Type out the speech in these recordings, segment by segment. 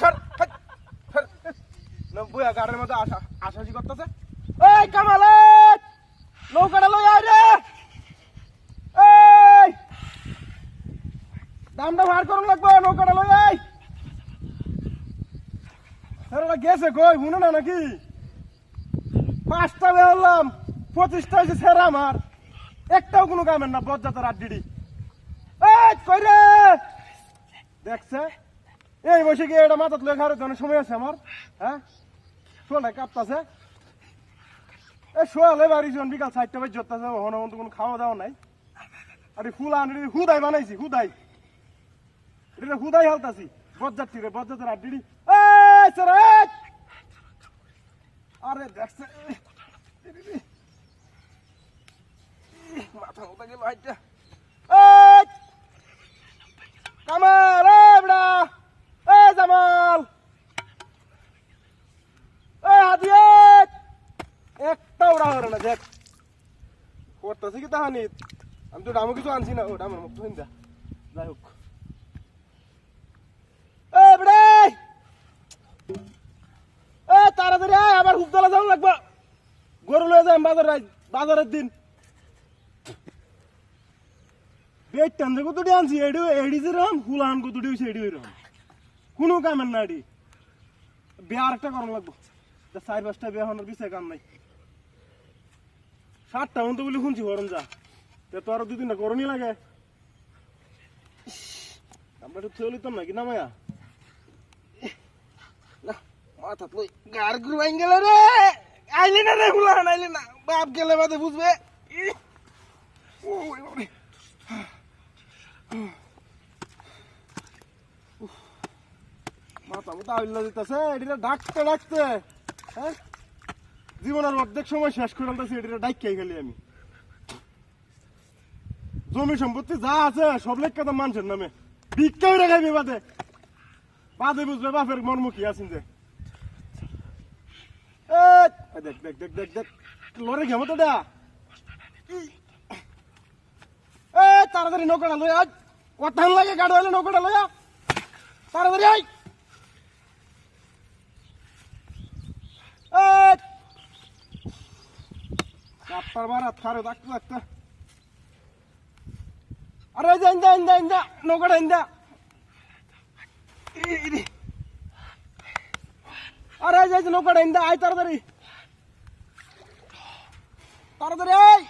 সর বইয়া গাড়ির মধ্যে আশাশি করতেছে। এই কামাল নৌকাটা লই আয় রে, এই দামটা ভার করুন লাগবো, নৌকাটা লই আয়। ওরা গেছে কই শুনে না নাকি? 5টা বেরলাম, 25টা হয়েছে সেরা আমার, একটাও কোনো কামের না, বজ্জাতের আড্ডিডি। এই কই রে দেখছে এই বসে গিয়ে এটা মাথা তুলে খাওয়ার জন্য সময় আছে আমার। হ্যাঁ শোলে কাঁপতাছে, এই শোয়ালে বাড়ি যখন বিকাল 4টা বাজে জোরতাছে, হন তো কোনো খাওয়া দাওয়া নাই। আর ফুল আনি হুদাই বানাইছি, হুদাই এটা হুদাই হালতাছি, বজ্জাতি রে বজ্জাতের আড্ডিডি। আরে দেখছে মাথা মতো গেল হাইটা। কামাল এবড়া, এ জামাল, এ হাদিয়েত, একটা ওরা হরে না দেখ করতেছে কি তাহানি। আমি তো ডামো কিছু আনছি না, ও ডামের মুখ হিন্দা যাই হোক। তাড়াতাড়ি আয়, আবার হুকতলা যাওয়া লাগবে, গরু লয়ে যাই বাজারের দিন। বেট টানছে কতটি আনছি, এডি যেরকম হুলান কতটি হয়েছে এডি ওইরকম, কোনো কামের না এডি। বিয়ে আরেকটা করানো লাগবো, 4-5টা বিয়ে হওয়ার বিষয় কাম নাই। 7টা মতো বলে শুনছি হরণ যা, তো আরো 2-3টা করণই লাগে। আমরা একটু থয়ে লিতাম নাকি না মায়া, মাথা লই গার গুরু আইন গেল রে। আইলে না রে হুলান, আইলে না, বাপ গেলে বাদে বুঝবে। মাথা মতো আইল দিতেছে, এটিরা ডাকতে ডাকতে হ্যাঁ জীবনের অর্ধেক সময় শেষ করে আনতেছি, এটিরা ডাইকাই গেলি আমি। জমি সম্পত্তি যা আছে সব লেখা তো মানুষের নামে, ভিক্ষাও রেখাইবি বাদে বাদে বুঝবে বাপের মর্ম কি আছেন যে। দেখ দেখ দেখ দেখ দেখ লড়ে ঘেমো তো ডা। তাড়াতাড়ি নৌকাটা লই আজ, কথা লাগে গাড়ি হইলে নৌকাটা লইয়া তাড়াতাড়ি আই। চারটার বার হাত খারে থাকতে থাকতে, আরে ইন্দা ইন্দা ইন্দা নৌকাটা ইন্দা, আরে যাইছে নৌকাটা ইন্দা, আয় তাড়াতাড়ি তাড়াতাড়ি আয়।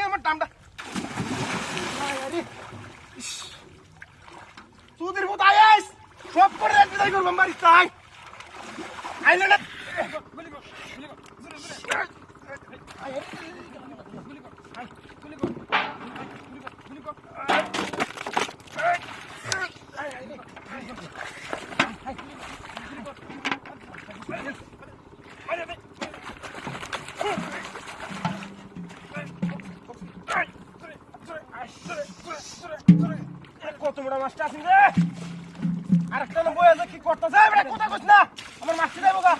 আমার টামটা তুদের মতো আইস সব করে বিদায় করলাম বাড়ি তাই আইলে না। কত বড় মাছটা আছে রে, আরেকটা বই আছে কি করতেছে, কোথা কইছ না আমার মাছটি যাইব গা।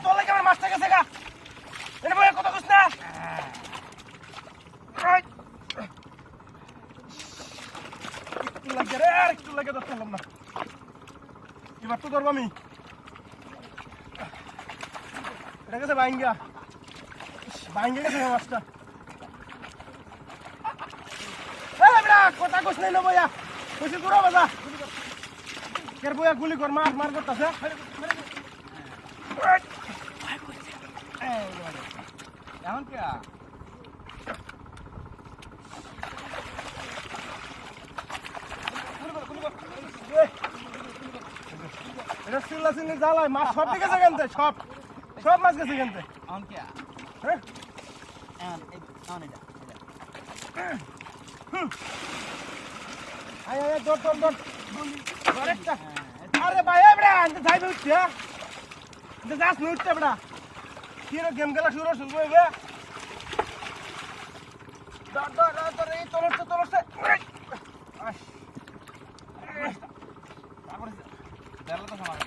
তোর লাগে আমার মাছটা গেছে গা, এটা বই কথা কইছ না। একটু লাগে রে, আর একটু লাগে ধরতে পারলাম না, এবার তো ধরবো আমি। এটা গেছে বাইঙ্গা, বাইঙ্গা গেছে মাছটা। কথা কইছ নাই না বইয়া, কইছি দূরা বাজা কের বইয়া গুলি কর, মার মার করতেছে। এমন কে এটা চিল্লা চিল্লি জ্বালায়, মাছ সব গেছে কেনতে, সব সব মাছ গেছে কেনতে। এমন কে হ্যাঁ আয় আয় দৌড় দৌড় দৌড় আরেকটা। আরে ভাই এবড়া আনতে যাইবে উঠছে, আনতে যাস না উঠতে এবড়া, কি রে গেম খেলা শুরু হইবে। দৌড় দৌড় দৌড়, এই তোলছে তোলছে আস তারপরে দেখলে তো সমাজ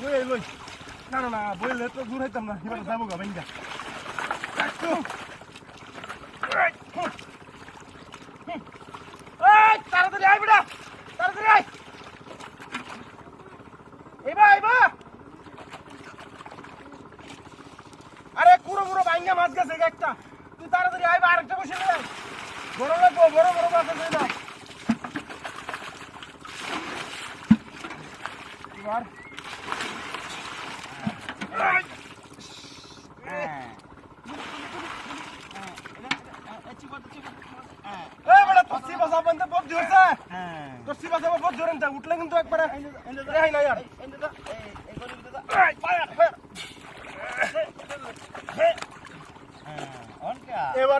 বই লই না না না বইলে তো দূর হইতাম না এবার যাবো গা বাইন্দা একটু তাড়াতাড়ি আয় বেটা তাড়াতাড়ি আয় এইবা আরে পুরো পুরো বাইঙ্গা মাছ গেছে একটা তুই তাড়াতাড়ি আইবা আরেকটা বসে নে বড় লাগবো বড় বড় মাছ আছে না এবার বেটা তোর সিবা সাবান তো বহুত জোরছে তোর সিবা সাবান বহুত জোরেন তা উঠলে কিন্তু একবারে রেহাই না यार এবার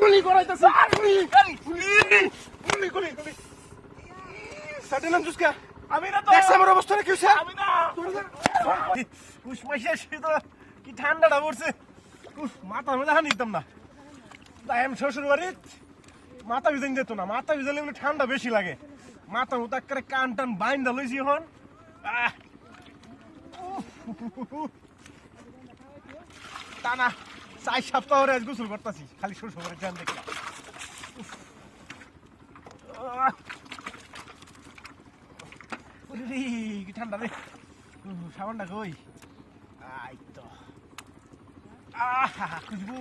গুলি করাইতেছে গুলি সাটেলাম জুসকা আমি না তো দেখছ আমার অবস্থা কি হইছে আমি না উস মাইশা তো কি ঠান্ডাটা পড়ছে উফ মাথা মধ্যে হানি দিতাম না তাই আমি শ্বশুর বাড়িত মাথা ভিজাই যেত না মাথা ভিজালে এমনি ঠান্ডা বেশি লাগে মাথা মতো করে কান টান বাইন্দা লইছি এখন তা না 4 সপ্তাহ ধরে আজ গোসল করতেছি খালি শ্বশুর বাড়ির জান দেখে কি ঠান্ডা রে সাবানটা কই আই তো খুশবু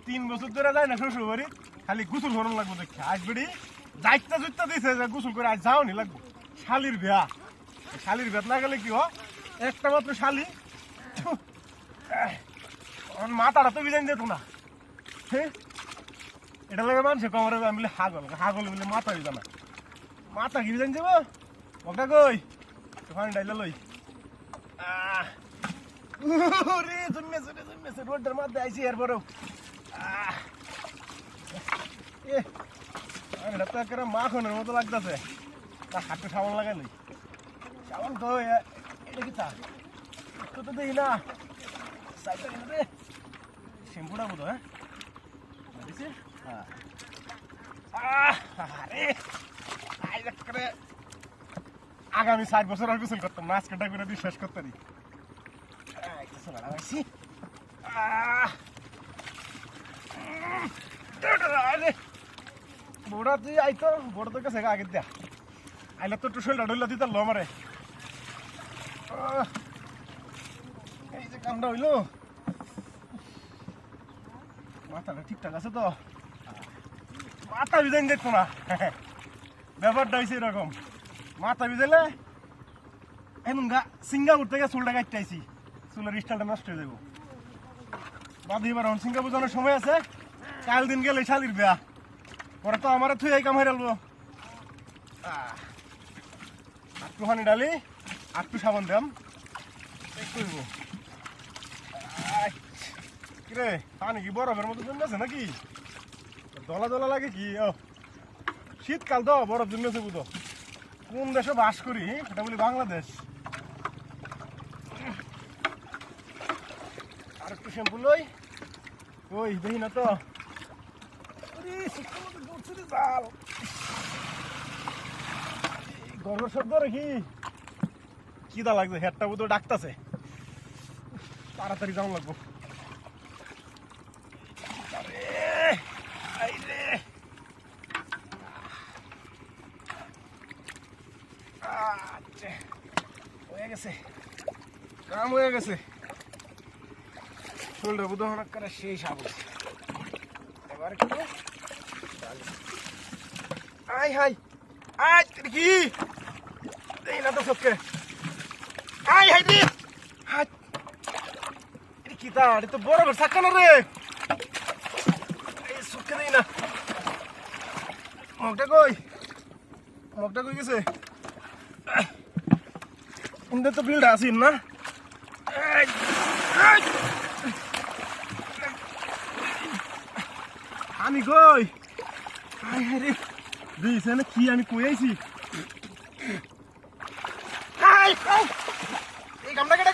3 বছর ধরে যায় না শ্বশুর বাড়ি খালি গোসল করানো লাগবো দেখে আজ বেড়ি যাইতে জুইতে দিছে গোসল করে আজ যাওনি লাগবো শালির বিয়া না গেলে কি একটা মাত্র শালি মাথাটা তো বিজাইন যেত না এটা লাগে মানুষে কমরে আমি বলে হাগল বলে মাথা বিজা না মাথা কি বিজাইন যাবো ওটা কই ওখানে ডাইলা লই রে জন্মেছে রোডের মধ্যে আইছি এরপরেও এটা তো একেবারে মাখনের মতো লাগতেছে তা হাতে সাবান লাগাই লই সাবান তো এটা কি তা একটু তো দেখি না শ্যাম্পুটা বোধ হ্যাঁ আগামী 7 বছর আর গোসল করতাম না আজকে করে দিয়ে শেষ করতে দিই বড়া তুই আইতো বড় তোর কাছে আগে দেয়া আইলে তো একটু শরীরটা ডইলা দিতে আমারে এই যে কামটা হইলো মাথাটা ঠিকঠাক আছে তো মাথা ভিজাইন দেখতো না ব্যাপারটা হয়েছে এরকম মাথা ভিজাইলে এমন সিঙ্গাপুর থেকে চুলটা কাটতে আইছি চুলের স্টাইলটা নষ্ট হয়ে যাবো বাদ এবার এখন সিঙ্গাপুর যাওয়ার সময় আছে কাল দিন গেলে শালির বিয়া পরে তো আমার থুই এই কাম হয়ে গেল একটু হানি ডালি একটু সাবান দাম করবো কিরে পানি কি বরফের মতো জন্মেছে নাকি দলা দলা লাগে কি শীতকাল তো বরফ জন্মেছে বুঝো কোন দেশে বাস করি এটা বলি বাংলাদেশ আর একটু শ্যাম্পু লই ওই দেখি না তো গর্ব শব্দ রেখি কিদা লাগছে হেডটা বুঝো ডাকতেছে তাড়াতাড়ি যাওয়া লাগবো হয়ে গেছে কাম হয়ে গেছে শরীরটা বুধ হঠাৎ করে সেই সাবু এবার কি আই হাই আই কি এই না তো সবকে আই হাই রে হাই কি তা এটা তো বড় বড় সাকানো রে এই সবকে দেই না মগটা কই গেছে ইন্দে তো বিল্ড আসিন না আমি কই আই রে দিস এনে কি আমি কইছি এই কামটা কেটে